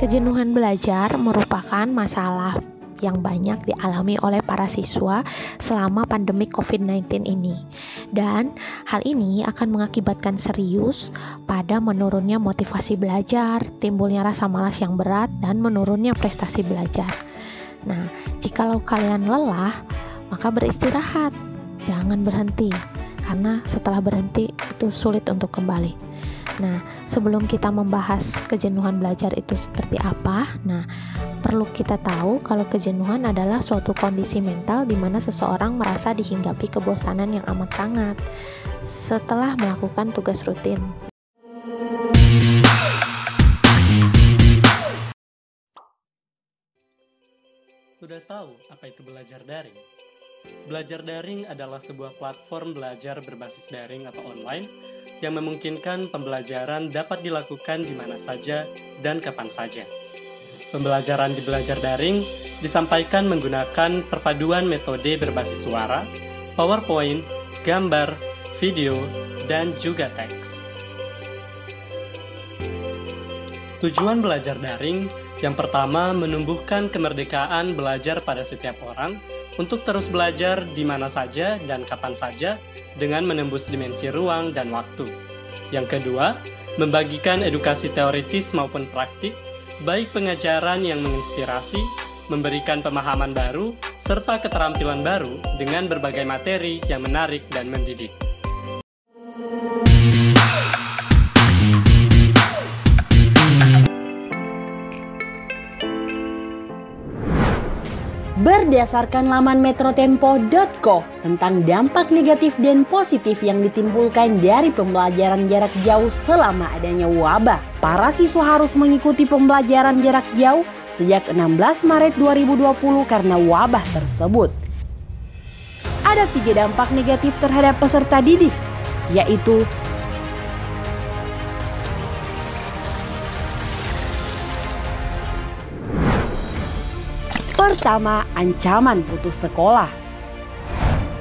Kejenuhan belajar merupakan masalah yang banyak dialami oleh para siswa selama pandemi COVID-19 ini. Dan hal ini akan mengakibatkan serius pada menurunnya motivasi belajar, timbulnya rasa malas yang berat, dan menurunnya prestasi belajar. Nah, jikalau kalian lelah, maka beristirahat. Jangan berhenti, karena setelah berhenti itu sulit untuk kembali. Nah, sebelum kita membahas kejenuhan belajar itu seperti apa, perlu kita tahu kalau kejenuhan adalah suatu kondisi mental di mana seseorang merasa dihinggapi kebosanan yang amat sangat setelah melakukan tugas rutin. Sudah tahu apa itu belajar daring? Belajar daring adalah sebuah platform belajar berbasis daring atau online yang memungkinkan pembelajaran dapat dilakukan di mana saja dan kapan saja. Pembelajaran di belajar daring disampaikan menggunakan perpaduan metode berbasis suara, PowerPoint, gambar, video, dan juga teks. Tujuan belajar daring yang pertama, menumbuhkan kemerdekaan belajar pada setiap orang untuk terus belajar di mana saja dan kapan saja dengan menembus dimensi ruang dan waktu. Yang kedua, membagikan edukasi teoritis maupun praktik, baik pengajaran yang menginspirasi, memberikan pemahaman baru, serta keterampilan baru dengan berbagai materi yang menarik dan mendidik. Berdasarkan laman metrotempo.co tentang dampak negatif dan positif yang ditimbulkan dari pembelajaran jarak jauh selama adanya wabah, para siswa harus mengikuti pembelajaran jarak jauh sejak 16 Maret 2020 karena wabah tersebut. Ada 3 dampak negatif terhadap peserta didik, yaitu pertama, ancaman putus sekolah.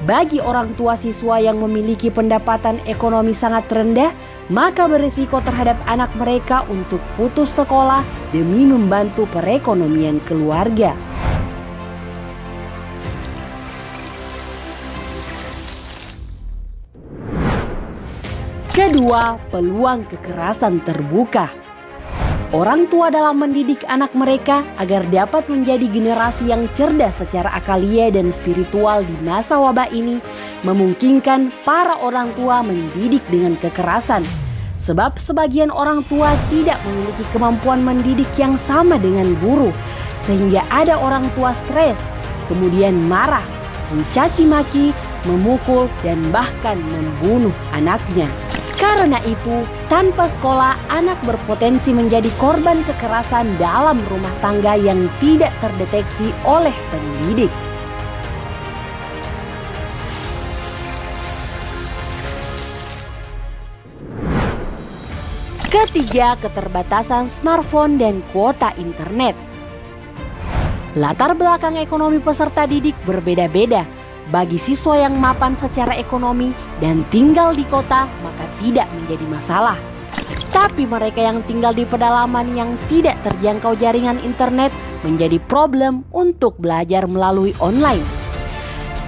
Bagi orang tua siswa yang memiliki pendapatan ekonomi sangat rendah, maka berisiko terhadap anak mereka untuk putus sekolah demi membantu perekonomian keluarga. Kedua, peluang kekerasan terbuka. Orang tua dalam mendidik anak mereka agar dapat menjadi generasi yang cerdas secara akalia dan spiritual di masa wabah ini, memungkinkan para orang tua mendidik dengan kekerasan. Sebab sebagian orang tua tidak memiliki kemampuan mendidik yang sama dengan guru, sehingga ada orang tua stres, kemudian marah, mencaci maki, memukul, dan bahkan membunuh anaknya. Karena itu, tanpa sekolah, anak berpotensi menjadi korban kekerasan dalam rumah tangga yang tidak terdeteksi oleh pendidik. Ketiga, keterbatasan smartphone dan kuota internet. Latar belakang ekonomi peserta didik berbeda-beda. Bagi siswa yang mapan secara ekonomi dan tinggal di kota, maka tidak menjadi masalah. Tapi mereka yang tinggal di pedalaman yang tidak terjangkau jaringan internet menjadi problem untuk belajar melalui online.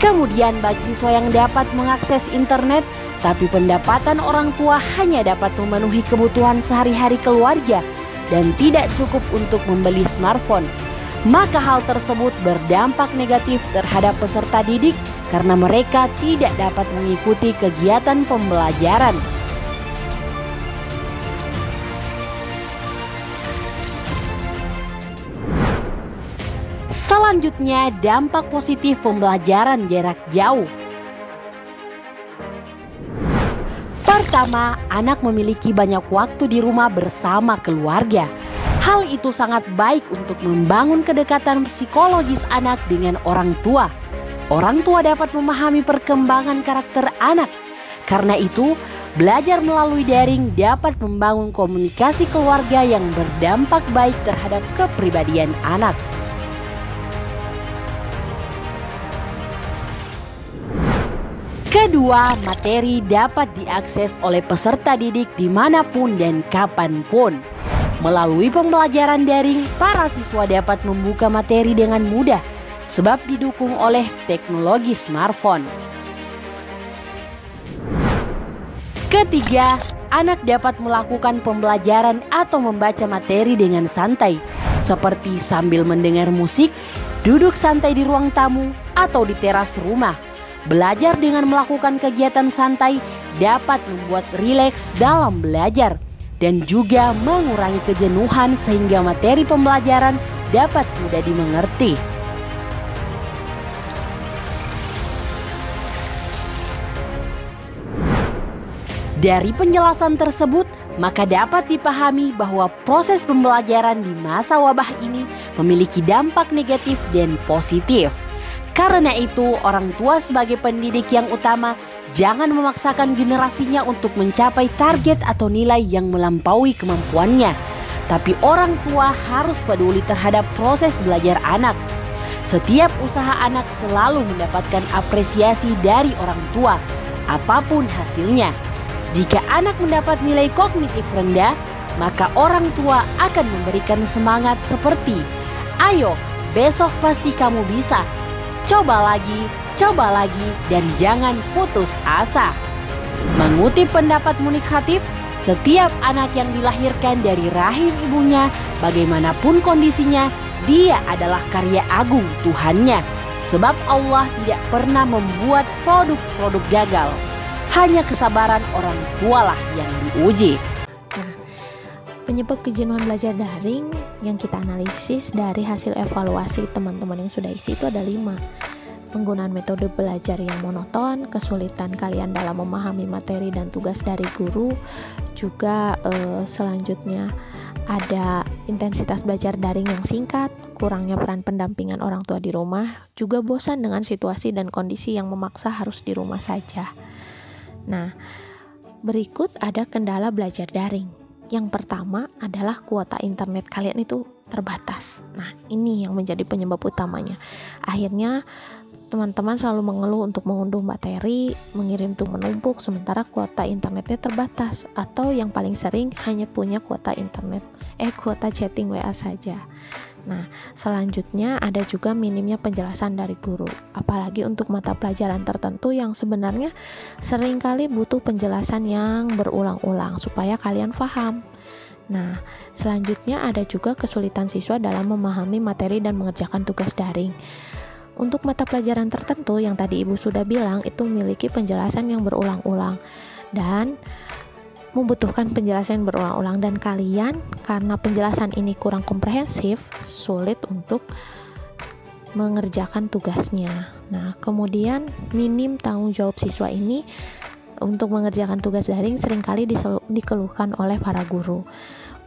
Kemudian bagi siswa yang dapat mengakses internet, tapi pendapatan orang tua hanya dapat memenuhi kebutuhan sehari-hari keluarga dan tidak cukup untuk membeli smartphone, maka hal tersebut berdampak negatif terhadap peserta didik karena mereka tidak dapat mengikuti kegiatan pembelajaran. Selanjutnya, dampak positif pembelajaran jarak jauh. Pertama, anak memiliki banyak waktu di rumah bersama keluarga. Hal itu sangat baik untuk membangun kedekatan psikologis anak dengan orang tua. Orang tua dapat memahami perkembangan karakter anak. Karena itu, belajar melalui daring dapat membangun komunikasi keluarga yang berdampak baik terhadap kepribadian anak. Kedua, materi dapat diakses oleh peserta didik dimanapun dan kapanpun. Melalui pembelajaran daring, para siswa dapat membuka materi dengan mudah sebab didukung oleh teknologi smartphone. Ketiga, anak dapat melakukan pembelajaran atau membaca materi dengan santai, seperti sambil mendengar musik, duduk santai di ruang tamu, atau di teras rumah. Belajar dengan melakukan kegiatan santai dapat membuat rileks dalam belajar dan juga mengurangi kejenuhan sehingga materi pembelajaran dapat mudah dimengerti. Dari penjelasan tersebut, maka dapat dipahami bahwa proses pembelajaran di masa wabah ini memiliki dampak negatif dan positif. Karena itu, orang tua sebagai pendidik yang utama jangan memaksakan generasinya untuk mencapai target atau nilai yang melampaui kemampuannya. Tapi orang tua harus peduli terhadap proses belajar anak. Setiap usaha anak selalu mendapatkan apresiasi dari orang tua, apapun hasilnya. Jika anak mendapat nilai kognitif rendah, maka orang tua akan memberikan semangat seperti, "Ayo, besok pasti kamu bisa. Coba lagi, dan jangan putus asa." Mengutip pendapat Munik Khatib, setiap anak yang dilahirkan dari rahim ibunya, bagaimanapun kondisinya, dia adalah karya agung Tuhannya. Sebab Allah tidak pernah membuat produk-produk gagal. Hanya kesabaran orang tualah yang diuji. Nah, penyebab kejenuhan belajar daring yang kita analisis dari hasil evaluasi teman-teman yang sudah isi itu ada 5. Penggunaan metode belajar yang monoton, kesulitan kalian dalam memahami materi dan tugas dari guru, juga selanjutnya ada intensitas belajar daring yang singkat, kurangnya peran pendampingan orang tua di rumah, juga bosan dengan situasi dan kondisi yang memaksa harus di rumah saja. Nah, berikut ada kendala belajar daring. Yang pertama adalah kuota internet kalian itu terbatas. Nah, ini yang menjadi penyebab utamanya. Akhirnya teman-teman selalu mengeluh untuk mengunduh materi, mengirim tuh menumpuk, sementara kuota internetnya terbatas. Atau yang paling sering hanya punya kuota chatting WA saja. Nah, selanjutnya ada juga minimnya penjelasan dari guru, apalagi untuk mata pelajaran tertentu yang sebenarnya seringkali butuh penjelasan yang berulang-ulang supaya kalian paham. Nah, selanjutnya ada juga kesulitan siswa dalam memahami materi dan mengerjakan tugas daring. Untuk mata pelajaran tertentu yang tadi Ibu sudah bilang itu memiliki penjelasan yang berulang-ulang dan membutuhkan penjelasan berulang-ulang, dan kalian karena penjelasan ini kurang komprehensif, sulit untuk mengerjakan tugasnya. Nah, kemudian minim tanggung jawab siswa ini untuk mengerjakan tugas daring seringkali dikeluhkan oleh para guru.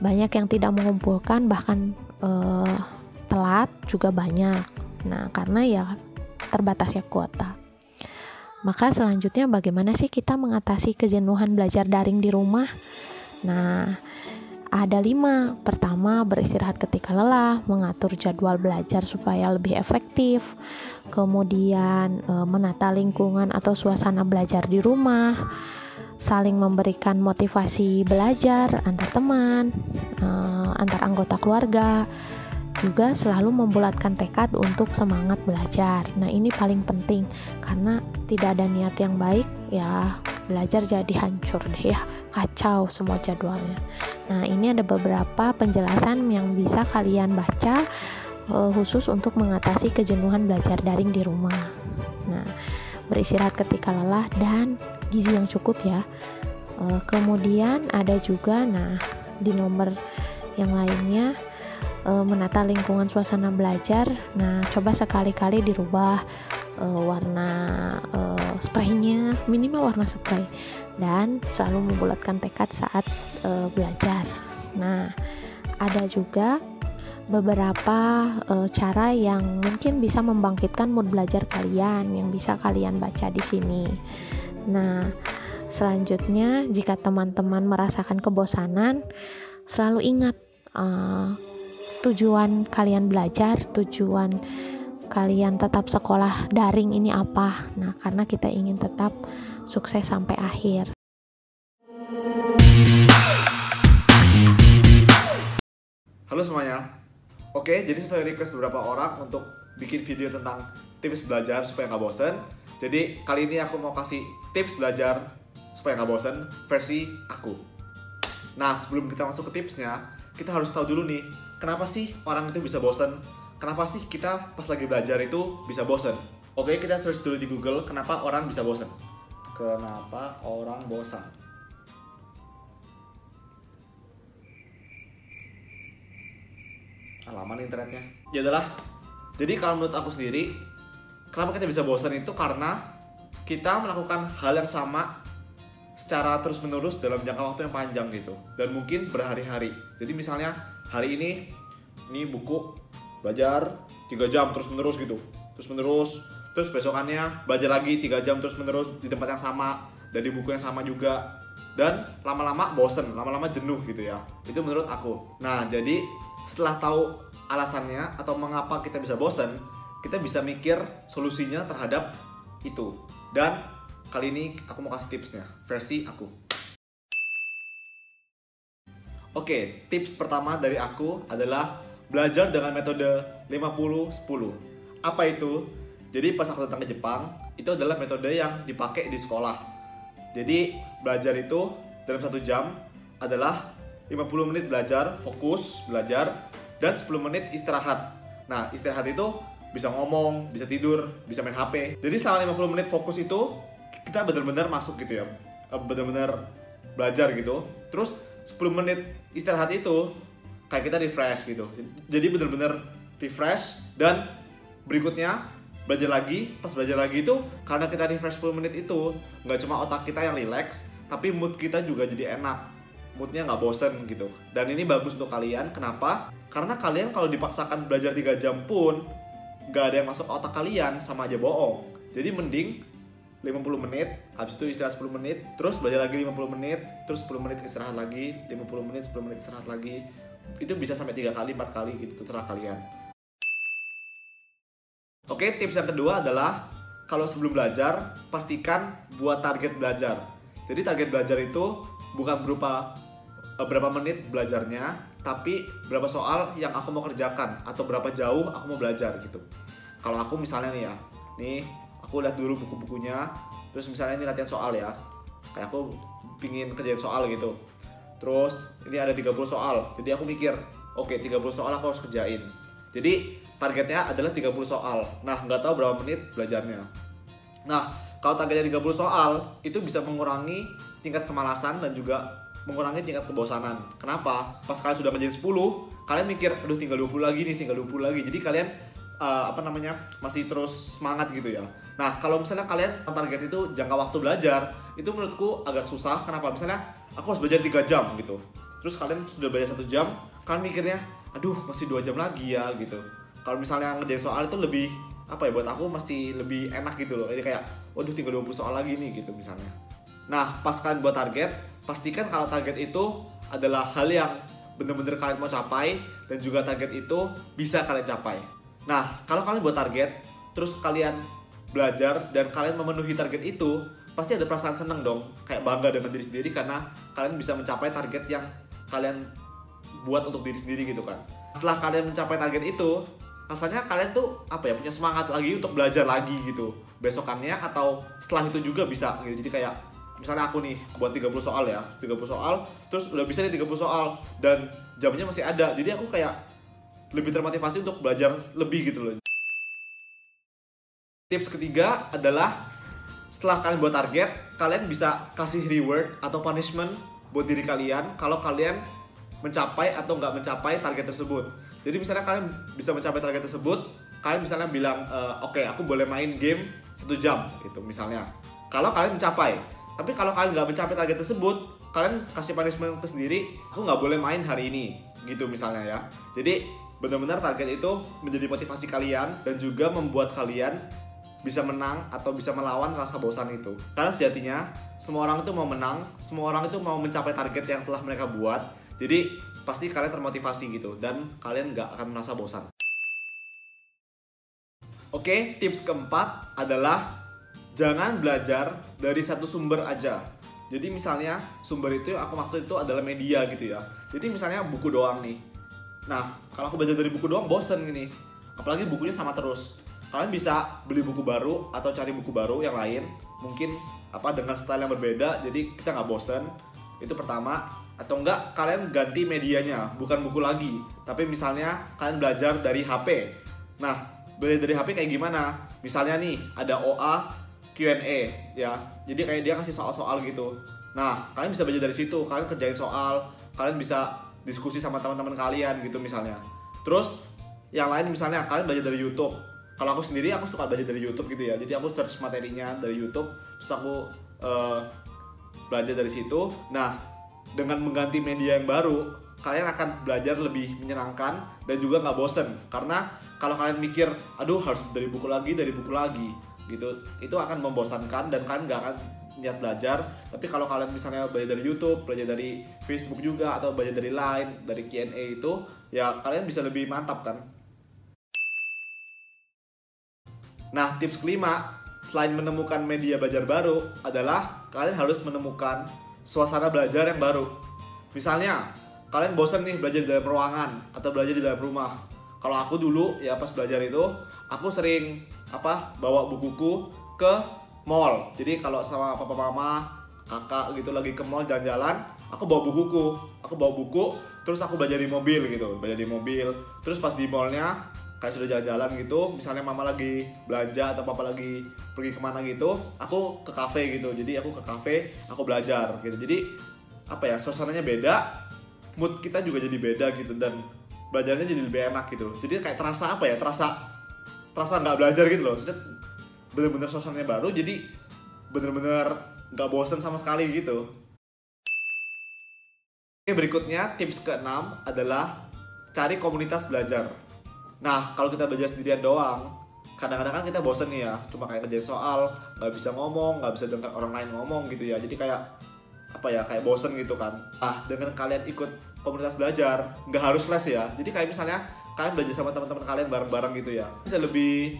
Banyak yang tidak mengumpulkan, bahkan telat juga banyak. Nah, karena ya terbatasnya kuota. Maka selanjutnya bagaimana sih kita mengatasi kejenuhan belajar daring di rumah? Nah, ada 5. Pertama, beristirahat ketika lelah, mengatur jadwal belajar supaya lebih efektif. Kemudian menata lingkungan atau suasana belajar di rumah, saling memberikan motivasi belajar antar teman, antar anggota keluarga. Juga selalu membulatkan tekad untuk semangat belajar. Nah, ini paling penting karena tidak ada niat yang baik, ya belajar jadi hancur deh ya, kacau semua jadwalnya. Nah, ini ada beberapa penjelasan yang bisa kalian baca khusus untuk mengatasi kejenuhan belajar daring di rumah. Nah, beristirahat ketika lelah dan gizi yang cukup ya. Kemudian ada juga, nah di nomor yang lainnya, menata lingkungan suasana belajar. Nah, coba sekali-kali dirubah warna spraynya, minimal warna spray, dan selalu membulatkan tekad saat belajar. Nah, ada juga beberapa cara yang mungkin bisa membangkitkan mood belajar kalian yang bisa kalian baca di sini. Nah, selanjutnya jika teman-teman merasakan kebosanan, selalu ingat tujuan kalian belajar, tujuan kalian tetap sekolah daring ini apa? Nah, karena kita ingin tetap sukses sampai akhir. Halo semuanya. Oke, jadi sesuai request beberapa orang untuk bikin video tentang tips belajar supaya nggak bosen. Jadi kali ini aku mau kasih tips belajar supaya nggak bosen versi aku. Nah, sebelum kita masuk ke tipsnya, kita harus tahu dulu nih, kenapa sih orang itu bisa bosen? Kenapa sih kita pas lagi belajar itu bisa bosen? Oke, kita search dulu di Google, kenapa orang bisa bosen? Kenapa orang bosan? Alaman internetnya. Ya adalah. Jadi kalau menurut aku sendiri, kenapa kita bisa bosan itu karena kita melakukan hal yang sama secara terus-menerus dalam jangka waktu yang panjang gitu. Dan mungkin berhari-hari. Jadi misalnya hari ini buku belajar 3 jam terus-menerus gitu. Terus-menerus, terus besokannya belajar lagi 3 jam terus-menerus di tempat yang sama, dari buku yang sama juga. Dan lama-lama bosen, lama-lama jenuh gitu ya. Itu menurut aku. Nah, jadi setelah tahu alasannya atau mengapa kita bisa bosen, kita bisa mikir solusinya terhadap itu. Dan kali ini aku mau kasih tipsnya, versi aku. Oke, tips pertama dari aku adalah belajar dengan metode 50-10. Apa itu? Jadi pas aku datang ke Jepang, itu adalah metode yang dipakai di sekolah. Jadi belajar itu dalam 1 jam adalah 50 menit belajar, fokus, belajar, dan 10 menit istirahat. Nah, istirahat itu bisa ngomong, bisa tidur, bisa main HP. Jadi selama 50 menit fokus itu, kita benar-benar masuk gitu ya. Benar-benar belajar gitu. Terus 10 menit istirahat itu, kayak kita refresh gitu. Jadi benar-benar refresh, dan berikutnya belajar lagi. Pas belajar lagi itu, karena kita refresh 10 menit itu, nggak cuma otak kita yang relax, tapi mood kita juga jadi enak. Moodnya nggak bosen gitu. Dan ini bagus untuk kalian. Kenapa? Karena kalian kalau dipaksakan belajar 3 jam pun nggak ada yang masuk otak kalian, sama aja bohong. Jadi mending 50 menit, habis itu istirahat 10 menit, terus belajar lagi 50 menit, terus 10 menit istirahat lagi, 50 menit, 10 menit istirahat lagi. Itu bisa sampai 3 kali, 4 kali gitu, terserah kalian. Oke, tips yang kedua adalah kalau sebelum belajar, pastikan buat target belajar. Jadi target belajar itu bukan berupa berapa menit belajarnya, tapi berapa soal yang aku mau kerjakan atau berapa jauh aku mau belajar gitu. Kalau aku misalnya nih ya, aku lihat dulu buku-bukunya, terus misalnya ini latihan soal ya, kayak aku pingin kerjain soal gitu. Terus ini ada 30 soal, jadi aku mikir, oke, 30 soal aku harus kerjain. Jadi targetnya adalah 30 soal. Nah, nggak tahu berapa menit belajarnya. Nah, kalau targetnya 30 soal, itu bisa mengurangi tingkat kemalasan dan juga mengurangi tingkat kebosanan. Kenapa? Pas kalian sudah ngerjain 10, kalian mikir, aduh tinggal 20 lagi nih, tinggal 20 lagi. Jadi kalian masih terus semangat gitu ya. Nah, kalau misalnya kalian target itu jangka waktu belajar, itu menurutku agak susah. Kenapa? Misalnya aku harus belajar 3 jam gitu. Terus kalian sudah belajar 1 jam, kalian mikirnya, aduh masih 2 jam lagi ya gitu. Kalau misalnya ngerjain soal itu lebih, buat aku masih lebih enak gitu loh. Jadi kayak, waduh tinggal 20 soal lagi nih gitu misalnya. Nah, pas kalian buat target, pastikan kalau target itu adalah hal yang benar-benar kalian mau capai, dan juga target itu bisa kalian capai. Nah, kalau kalian buat target, terus kalian belajar dan kalian memenuhi target itu, pasti ada perasaan seneng dong, kayak bangga dengan diri sendiri karena kalian bisa mencapai target yang kalian buat untuk diri sendiri gitu kan. Setelah kalian mencapai target itu, rasanya kalian tuh punya semangat lagi untuk belajar lagi gitu besokannya, atau setelah itu juga bisa gitu. Jadi kayak misalnya aku nih buat 30 soal ya, 30 soal, terus udah bisa nih 30 soal dan jamnya masih ada. Jadi aku kayak lebih termotivasi untuk belajar lebih gitu loh. Tips ketiga adalah setelah kalian buat target, kalian bisa kasih reward atau punishment buat diri kalian kalau kalian mencapai atau nggak mencapai target tersebut. Jadi misalnya kalian bisa mencapai target tersebut, kalian misalnya bilang, oke, aku boleh main game 1 jam gitu misalnya. Kalau kalian mencapai. Tapi kalau kalian nggak mencapai target tersebut, kalian kasih punishment ke sendiri, aku nggak boleh main hari ini, gitu misalnya ya. Jadi benar-benar target itu menjadi motivasi kalian dan juga membuat kalian bisa menang atau bisa melawan rasa bosan itu. Karena sejatinya semua orang itu mau menang, semua orang itu mau mencapai target yang telah mereka buat. Jadi pasti kalian termotivasi gitu dan kalian nggak akan merasa bosan. Oke, tips keempat adalah jangan belajar dari satu sumber aja. Jadi misalnya sumber itu yang aku maksud itu adalah media gitu ya. Jadi misalnya buku doang nih. Nah, kalau aku belajar dari buku doang bosen gini. Apalagi bukunya sama terus. Kalian bisa beli buku baru atau cari buku baru yang lain, mungkin dengan style yang berbeda, jadi kita nggak bosen. Itu pertama. Atau enggak kalian ganti medianya, bukan buku lagi, tapi misalnya kalian belajar dari HP. Nah, belajar dari HP kayak gimana? Misalnya nih ada OA Q&A ya, jadi kayak dia kasih soal-soal gitu. Nah, kalian bisa belajar dari situ, kalian kerjain soal, kalian bisa diskusi sama teman-teman kalian gitu misalnya. Terus yang lain misalnya kalian belajar dari YouTube. Kalau aku sendiri aku suka belajar dari YouTube gitu ya. Jadi aku search materinya dari YouTube, terus aku belajar dari situ. Nah, dengan mengganti media yang baru, kalian akan belajar lebih menyenangkan dan juga nggak bosen. Karena kalau kalian mikir, aduh harus dari buku lagi gitu, itu akan membosankan dan kalian nggak akan niat belajar. Tapi kalau kalian misalnya belajar dari YouTube, belajar dari Facebook juga, atau belajar dari Line, dari Q&A itu, ya kalian bisa lebih mantap kan. Nah, tips kelima, selain menemukan media belajar baru, adalah kalian harus menemukan suasana belajar yang baru. Misalnya, kalian bosan nih belajar di dalam ruangan atau belajar di dalam rumah. Kalau aku dulu ya pas belajar itu, aku sering bawa bukuku ke mall. Jadi kalau sama papa mama, kakak gitu lagi ke mall jalan-jalan, aku bawa bukuku. Aku bawa buku, terus aku belajar di mobil gitu, Terus pas di mallnya kayak sudah jalan-jalan gitu, misalnya mama lagi belanja atau papa lagi pergi kemana gitu, aku ke kafe gitu. Jadi aku ke kafe, aku belajar gitu. Jadi suasananya beda, mood kita juga jadi beda gitu, dan belajarnya jadi lebih enak gitu. Jadi kayak terasa nggak belajar gitu loh. Maksudnya bener-bener suasananya baru, jadi bener-bener nggak bosan sama sekali gitu. Oke, berikutnya tips ke-6 adalah cari komunitas belajar. Nah, kalau kita belajar sendirian doang, kadang-kadang kan kita bosen nih ya, cuma kayak kerjain soal, nggak bisa ngomong, nggak bisa dengar orang lain ngomong gitu ya. Jadi kayak kayak bosen gitu kan. Nah, dengan kalian ikut komunitas belajar, nggak harus les ya. Jadi kayak misalnya kalian belajar sama teman-teman kalian bareng-bareng gitu ya, bisa lebih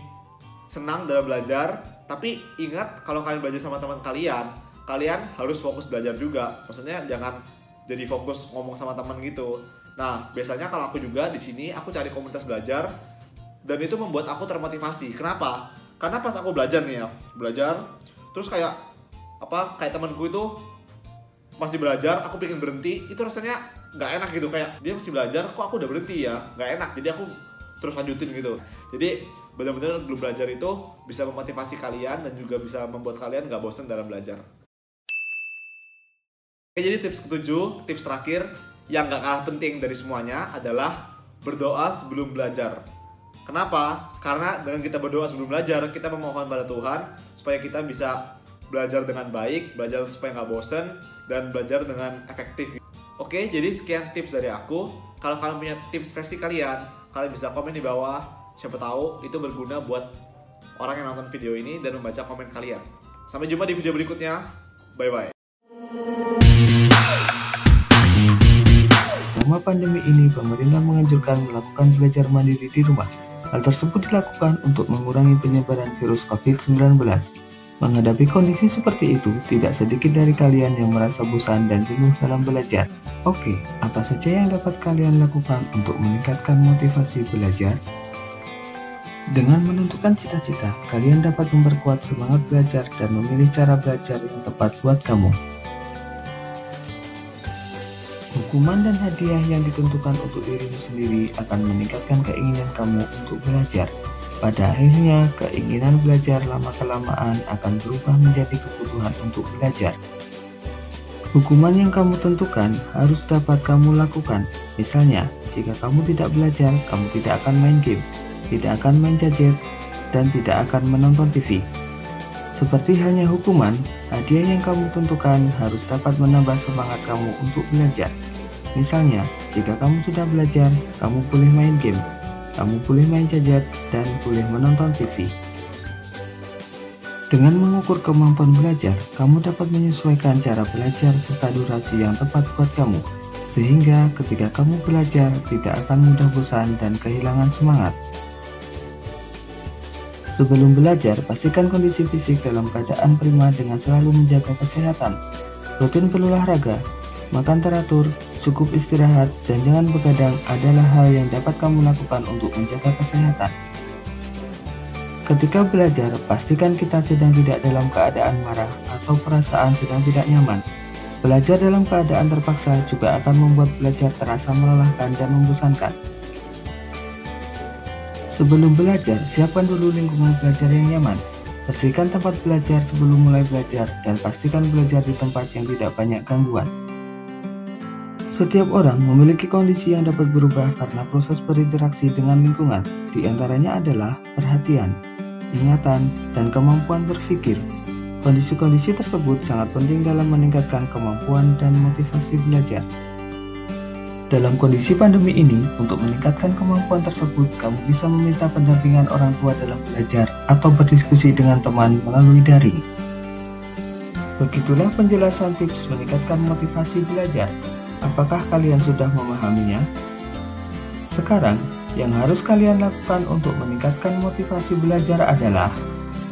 senang dalam belajar. Tapi ingat, kalau kalian belajar sama teman kalian harus fokus belajar juga. Maksudnya jangan jadi fokus ngomong sama teman gitu. Nah, biasanya kalau aku juga di sini aku cari komunitas belajar, dan itu membuat aku termotivasi. Kenapa? Karena pas aku belajar nih ya, terus kayak temanku itu masih belajar, aku pengen berhenti, itu rasanya nggak enak gitu. Kayak dia masih belajar, kok aku udah berhenti ya, nggak enak. Jadi aku terus lanjutin gitu. Jadi benar-benar grup belajar itu bisa memotivasi kalian dan juga bisa membuat kalian nggak bosan dalam belajar. Oke, jadi tips ke-7, tips terakhir yang gak kalah penting dari semuanya adalah berdoa sebelum belajar. Kenapa? Karena dengan kita berdoa sebelum belajar, kita memohon pada Tuhan supaya kita bisa belajar dengan baik, belajar supaya gak bosen, dan belajar dengan efektif. Oke, jadi sekian tips dari aku. Kalau kalian punya tips versi kalian bisa komen di bawah. Siapa tahu itu berguna buat orang yang nonton video ini dan membaca komen kalian. Sampai jumpa di video berikutnya. Bye-bye. Selama pandemi ini, pemerintah menganjurkan melakukan belajar mandiri di rumah. Hal tersebut dilakukan untuk mengurangi penyebaran virus COVID-19. Menghadapi kondisi seperti itu, tidak sedikit dari kalian yang merasa bosan dan jenuh dalam belajar. Oke, apa saja yang dapat kalian lakukan untuk meningkatkan motivasi belajar? Dengan menentukan cita-cita, kalian dapat memperkuat semangat belajar dan memilih cara belajar yang tepat buat kamu. Hukuman dan hadiah yang ditentukan untuk dirimu sendiri akan meningkatkan keinginan kamu untuk belajar. Pada akhirnya, keinginan belajar lama-kelamaan akan berubah menjadi kebutuhan untuk belajar. Hukuman yang kamu tentukan harus dapat kamu lakukan. Misalnya, jika kamu tidak belajar, kamu tidak akan main game, tidak akan main gadget, dan tidak akan menonton TV. Seperti halnya hukuman, hadiah yang kamu tentukan harus dapat menambah semangat kamu untuk belajar. Misalnya, jika kamu sudah belajar, kamu boleh main game, kamu boleh main gadget, dan boleh menonton TV. Dengan mengukur kemampuan belajar, kamu dapat menyesuaikan cara belajar serta durasi yang tepat buat kamu, sehingga ketika kamu belajar tidak akan mudah bosan dan kehilangan semangat. Sebelum belajar, pastikan kondisi fisik dalam keadaan prima dengan selalu menjaga kesehatan, rutin berolahraga, makan teratur, cukup istirahat, dan jangan begadang adalah hal yang dapat kamu lakukan untuk menjaga kesehatan. Ketika belajar, pastikan kita sedang tidak dalam keadaan marah atau perasaan sedang tidak nyaman. Belajar dalam keadaan terpaksa juga akan membuat belajar terasa melelahkan dan membosankan. Sebelum belajar, siapkan dulu lingkungan belajar yang nyaman. Bersihkan tempat belajar sebelum mulai belajar, dan pastikan belajar di tempat yang tidak banyak gangguan. Setiap orang memiliki kondisi yang dapat berubah karena proses berinteraksi dengan lingkungan. Di antaranya adalah perhatian, ingatan, dan kemampuan berpikir. Kondisi-kondisi tersebut sangat penting dalam meningkatkan kemampuan dan motivasi belajar. Dalam kondisi pandemi ini, untuk meningkatkan kemampuan tersebut, kamu bisa meminta pendampingan orang tua dalam belajar atau berdiskusi dengan teman melalui daring. Begitulah penjelasan tips meningkatkan motivasi belajar. Apakah kalian sudah memahaminya? Sekarang, yang harus kalian lakukan untuk meningkatkan motivasi belajar adalah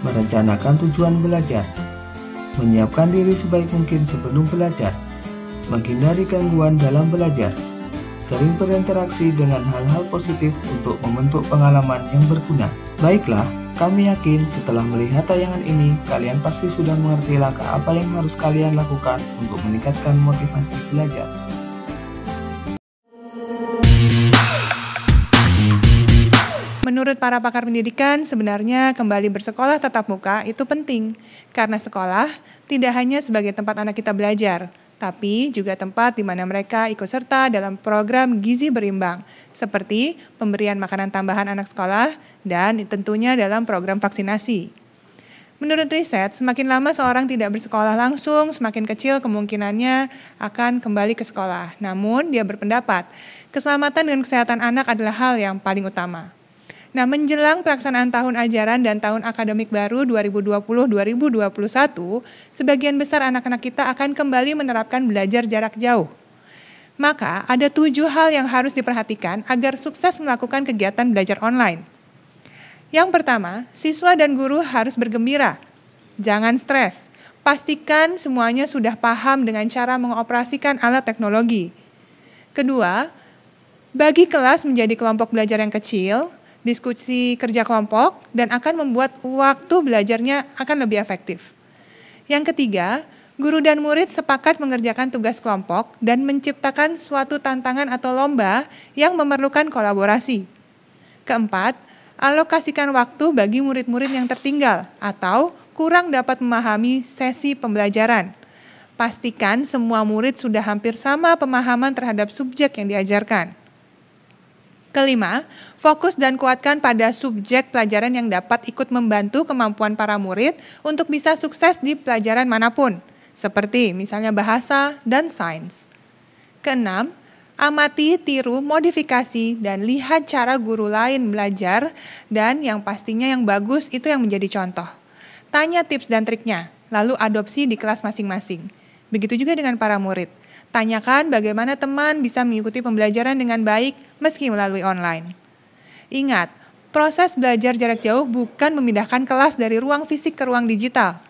merencanakan tujuan belajar, menyiapkan diri sebaik mungkin sebelum belajar, menghindari gangguan dalam belajar, sering berinteraksi dengan hal-hal positif untuk membentuk pengalaman yang berguna. Baiklah, kami yakin setelah melihat tayangan ini, kalian pasti sudah mengerti langkah apa yang harus kalian lakukan untuk meningkatkan motivasi belajar. Menurut para pakar pendidikan, sebenarnya kembali bersekolah tatap muka itu penting, karena sekolah tidak hanya sebagai tempat anak kita belajar, tapi juga tempat di mana mereka ikut serta dalam program gizi berimbang, seperti pemberian makanan tambahan anak sekolah dan tentunya dalam program vaksinasi. Menurut riset, semakin lama seorang tidak bersekolah langsung, semakin kecil kemungkinannya akan kembali ke sekolah. Namun, dia berpendapat, keselamatan dan kesehatan anak adalah hal yang paling utama. Nah, menjelang pelaksanaan tahun ajaran dan tahun akademik baru 2020-2021, sebagian besar anak-anak kita akan kembali menerapkan belajar jarak jauh. Maka, ada 7 hal yang harus diperhatikan agar sukses melakukan kegiatan belajar online. Yang pertama, siswa dan guru harus bergembira. Jangan stres. Pastikan semuanya sudah paham dengan cara mengoperasikan alat teknologi. Kedua, bagi kelas menjadi kelompok belajar yang kecil, diskusi kerja kelompok, dan akan membuat waktu belajarnya akan lebih efektif. Yang ketiga, guru dan murid sepakat mengerjakan tugas kelompok dan menciptakan suatu tantangan atau lomba yang memerlukan kolaborasi. Keempat, alokasikan waktu bagi murid-murid yang tertinggal atau kurang dapat memahami sesi pembelajaran. Pastikan semua murid sudah hampir sama pemahaman terhadap subjek yang diajarkan. Kelima, fokus dan kuatkan pada subjek pelajaran yang dapat ikut membantu kemampuan para murid untuk bisa sukses di pelajaran manapun, seperti misalnya bahasa dan sains. Keenam, amati, tiru, modifikasi, dan lihat cara guru lain belajar, dan yang pastinya yang bagus itu yang menjadi contoh. Tanya tips dan triknya, lalu adopsi di kelas masing-masing. Begitu juga dengan para murid. Tanyakan bagaimana teman bisa mengikuti pembelajaran dengan baik meski melalui online. Ingat, proses belajar jarak jauh bukan memindahkan kelas dari ruang fisik ke ruang digital.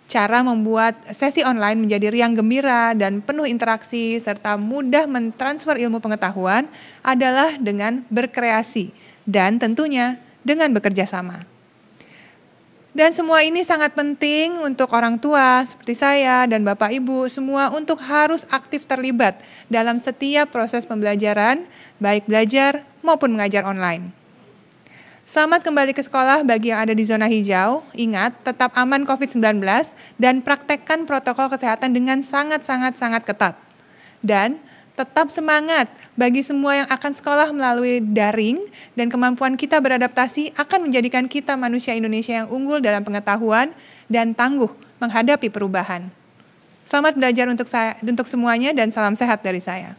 Cara membuat sesi online menjadi riang gembira dan penuh interaksi serta mudah mentransfer ilmu pengetahuan adalah dengan berkreasi dan tentunya dengan bekerja sama. Dan semua ini sangat penting untuk orang tua seperti saya dan Bapak Ibu semua untuk harus aktif terlibat dalam setiap proses pembelajaran, baik belajar maupun mengajar online. Selamat kembali ke sekolah bagi yang ada di zona hijau. Ingat, tetap aman COVID-19 dan praktekkan protokol kesehatan dengan sangat ketat. Dan tetap semangat bagi semua yang akan sekolah melalui daring dan kemampuan kita beradaptasi akan menjadikan kita manusia Indonesia yang unggul dalam pengetahuan dan tangguh menghadapi perubahan. Selamat belajar untuk semuanya dan salam sehat dari saya.